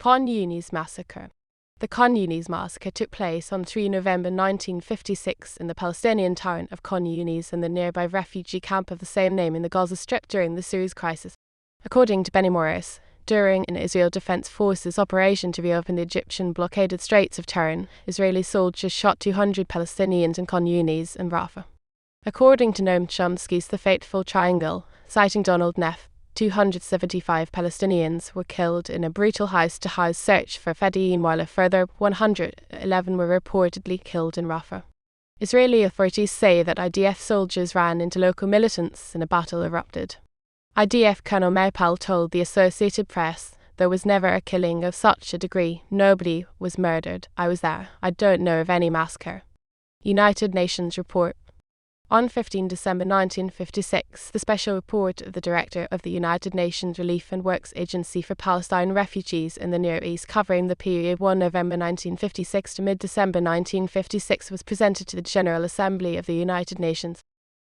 Khan Yunis massacre. The Khan Yunis massacre took place on 3 November 1956 in the Palestinian town of Khan Yunis and the nearby refugee camp of the same name in the Gaza Strip during the Suez Crisis. According to Benny Morris, during an Israel Defense Forces operation to reopen the Egyptian-blockaded Straits of Tiran, Israeli soldiers shot 200 Palestinians in Khan Yunis and Rafah. According to Noam Chomsky's The Fateful Triangle, citing Donald Neff, 275 Palestinians were killed in a brutal house-to-house search for fedayeen, while a further 111 were reportedly killed in Rafah. Israeli authorities say that IDF soldiers ran into local militants and a battle erupted. IDF Colonel Meir Pa'il told the Associated Press, "There was never a killing of such a degree. Nobody was murdered. I was there. I don't know of any massacre." United Nations report. On 15 December 1956, the special report of the Director of the United Nations Relief and Works Agency for Palestine refugees in the Near East, covering the period 1 November 1956 to mid-December 1956, was presented to the General Assembly of the United Nations.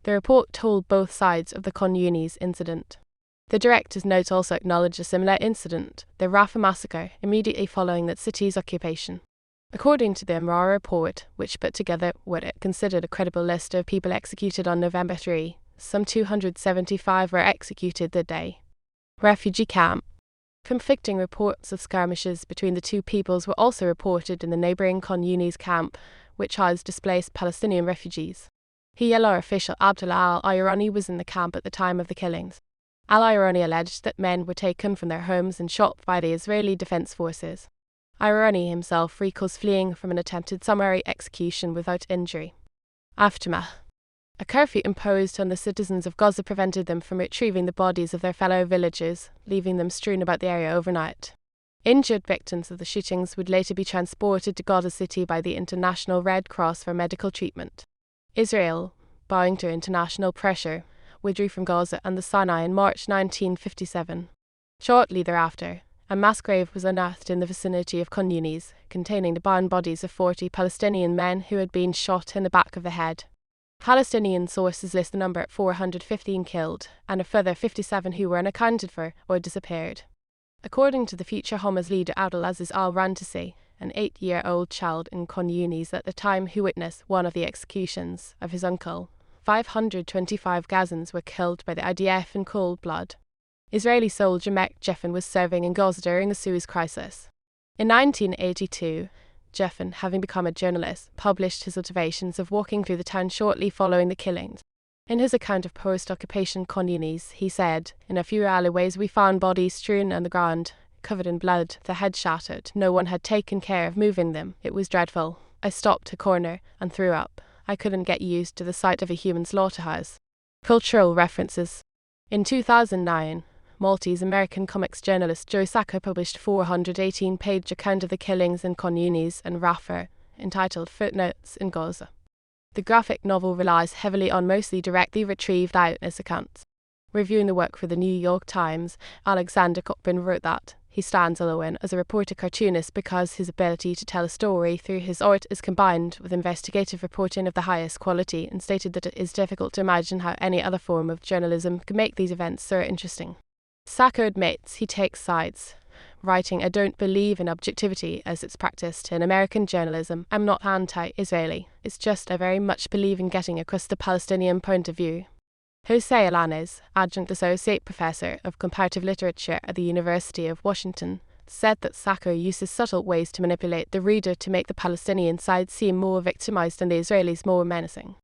The report told both sides of the Khan Yunis incident. The Director's note also acknowledged a similar incident, the Rafah massacre, immediately following that city's occupation. According to the UNRWA report, which put together what it considered a credible list of people executed on November 3, some 275 were executed that day. Refugee camp. Conflicting reports of skirmishes between the two peoples were also reported in the neighbouring Khan Yunis camp, which housed displaced Palestinian refugees. PLO official Abdullah al-Irani was in the camp at the time of the killings. Al-Irani alleged that men were taken from their homes and shot by the Israeli Defense Forces. Irani himself recalls fleeing from an attempted summary execution without injury. Aftermath. A curfew imposed on the citizens of Gaza prevented them from retrieving the bodies of their fellow villagers, leaving them strewn about the area overnight. Injured victims of the shootings would later be transported to Gaza City by the International Red Cross for medical treatment. Israel, bowing to international pressure, withdrew from Gaza and the Sinai in March 1957. Shortly thereafter, a mass grave was unearthed in the vicinity of Khan Yunis, containing the bound bodies of 40 Palestinian men who had been shot in the back of the head. Palestinian sources list the number at 415 killed, and a further 57 who were unaccounted for or disappeared. According to the future Hamas leader Abdulaziz al-Rantisi, an 8-year-old child in Khan Yunis at the time who witnessed one of the executions of his uncle, 525 Gazans were killed by the IDF in cold blood. Israeli soldier Meir Pa'il was serving in Gaza during the Suez Crisis. In 1982, Pa'il, having become a journalist, published his observations of walking through the town shortly following the killings. In his account of post-occupation Khan Yunis, he said, "In a few alleyways we found bodies strewn on the ground, covered in blood, their heads shattered. No one had taken care of moving them. It was dreadful. I stopped a corner and threw up. I couldn't get used to the sight of a human slaughterhouse." Cultural references. In 2009, Maltese-American comics journalist Joe Sacco published a 418-page account of the killings in Khan Yunis and Rafah, entitled Footnotes in Gaza. The graphic novel relies heavily on mostly directly retrieved eyewitness accounts. Reviewing the work for the New York Times, Alexander Cockburn wrote that he stands alone as a reporter-cartoonist because his ability to tell a story through his art is combined with investigative reporting of the highest quality, and stated that it is difficult to imagine how any other form of journalism could make these events so interesting. Sacco admits he takes sides, writing, "I don't believe in objectivity as it's practiced in American journalism. I'm not anti-Israeli. It's just I very much believe in getting across the Palestinian point of view." Jose Alanes, adjunct associate professor of comparative literature at the University of Washington, said that Sacco uses subtle ways to manipulate the reader to make the Palestinian side seem more victimized and the Israelis more menacing.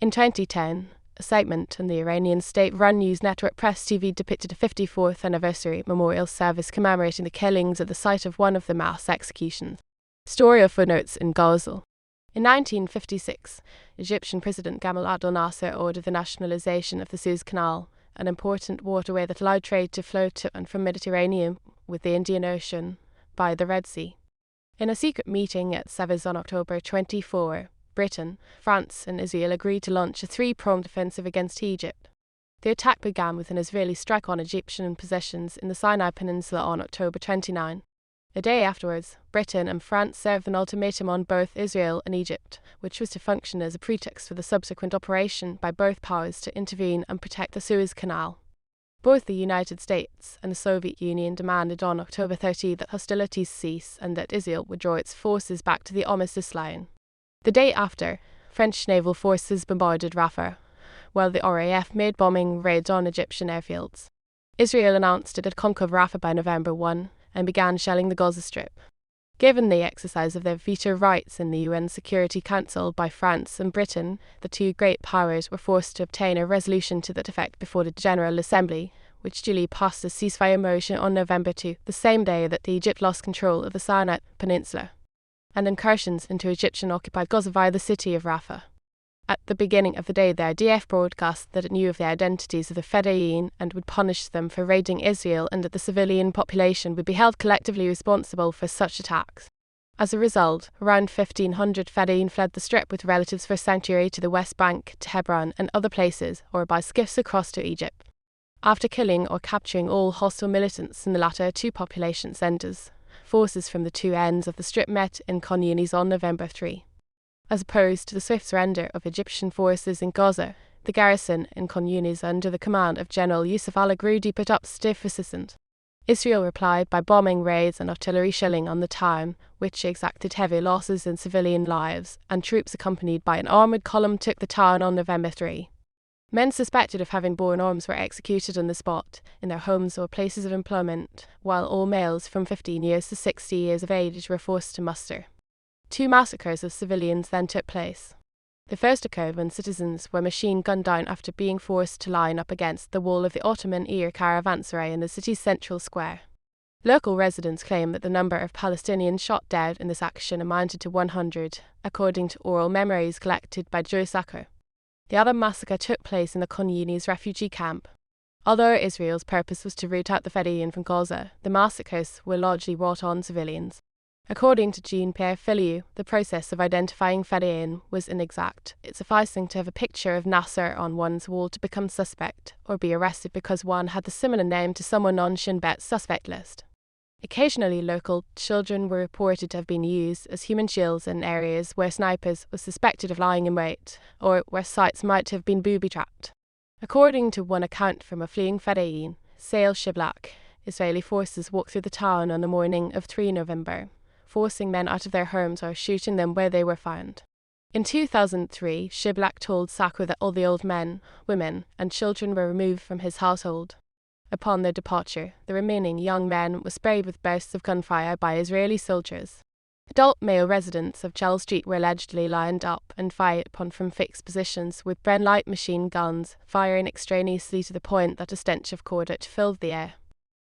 In 2010, a segment on the Iranian state-run news network Press TV depicted a 54th anniversary memorial service commemorating the killings at the site of one of the mass executions. Story of footnotes in Gaza. In 1956, Egyptian President Gamal Abdel Nasser ordered the nationalization of the Suez Canal, an important waterway that allowed trade to flow to and from Mediterranean with the Indian Ocean by the Red Sea. In a secret meeting at Suez on October 24, Britain, France and Israel agreed to launch a three-pronged offensive against Egypt. The attack began with an Israeli strike on Egyptian possessions in the Sinai Peninsula on October 29. A day afterwards, Britain and France served an ultimatum on both Israel and Egypt, which was to function as a pretext for the subsequent operation by both powers to intervene and protect the Suez Canal. Both the United States and the Soviet Union demanded on October 30 that hostilities cease and that Israel withdraw its forces back to the armistice line. The day after, French naval forces bombarded Rafah, while the RAF made bombing raids on Egyptian airfields. Israel announced it had conquered Rafah by November 1 and began shelling the Gaza Strip. Given the exercise of their veto rights in the UN Security Council by France and Britain, the two great powers were forced to obtain a resolution to that effect before the General Assembly, which duly passed a ceasefire motion on November 2, the same day that Egypt lost control of the Sinai Peninsula, and incursions into Egyptian-occupied Gaza via the city of Rafah. At the beginning of the day, the IDF broadcast that it knew of the identities of the fedayeen and would punish them for raiding Israel, and that the civilian population would be held collectively responsible for such attacks. As a result, around 1,500 fedayeen fled the Strip with relatives for sanctuary to the West Bank, to Hebron and other places, or by skiffs across to Egypt. After killing or capturing all hostile militants in the latter two population centres, forces from the two ends of the Strip met in Khan Yunis on November 3. As opposed to the swift surrender of Egyptian forces in Gaza, the garrison in Khan Yunis under the command of General Yusuf al-Agrudi put up stiff resistance. Israel replied by bombing raids and artillery shelling on the town, which exacted heavy losses in civilian lives, and troops accompanied by an armoured column took the town on November 3. Men suspected of having borne arms were executed on the spot, in their homes or places of employment, while all males from 15 years to 60 years of age were forced to muster. 2 massacres of civilians then took place. The first occurred when citizens were machine gunned down after being forced to line up against the wall of the Ottoman caravanserai in the city's central square. Local residents claim that the number of Palestinians shot dead in this action amounted to 100, according to oral memories collected by massacre. The other massacre took place in the Khan Yunis refugee camp. Although Israel's purpose was to root out the fedayeen from Gaza, the massacres were largely wrought on civilians. According to Meir Pa'il, the process of identifying fedayeen was inexact, it sufficing to have a picture of Nasser on one's wall to become suspect, or be arrested because one had the similar name to someone on Shin Bet's suspect list. Occasionally, local children were reported to have been used as human shields in areas where snipers were suspected of lying in wait, or where sites might have been booby-trapped. According to one account from a fleeing fedayeen, Sail Shiblak, Israeli forces walked through the town on the morning of 3 November. Forcing men out of their homes or shooting them where they were found. In 2003, Shiblak told Sakra that all the old men, women, and children were removed from his household. Upon their departure, the remaining young men were sprayed with bursts of gunfire by Israeli soldiers. Adult male residents of Chell Street were allegedly lined up and fired upon from fixed positions with Bren light machine guns, firing extraneously to the point that a stench of cordite filled the air.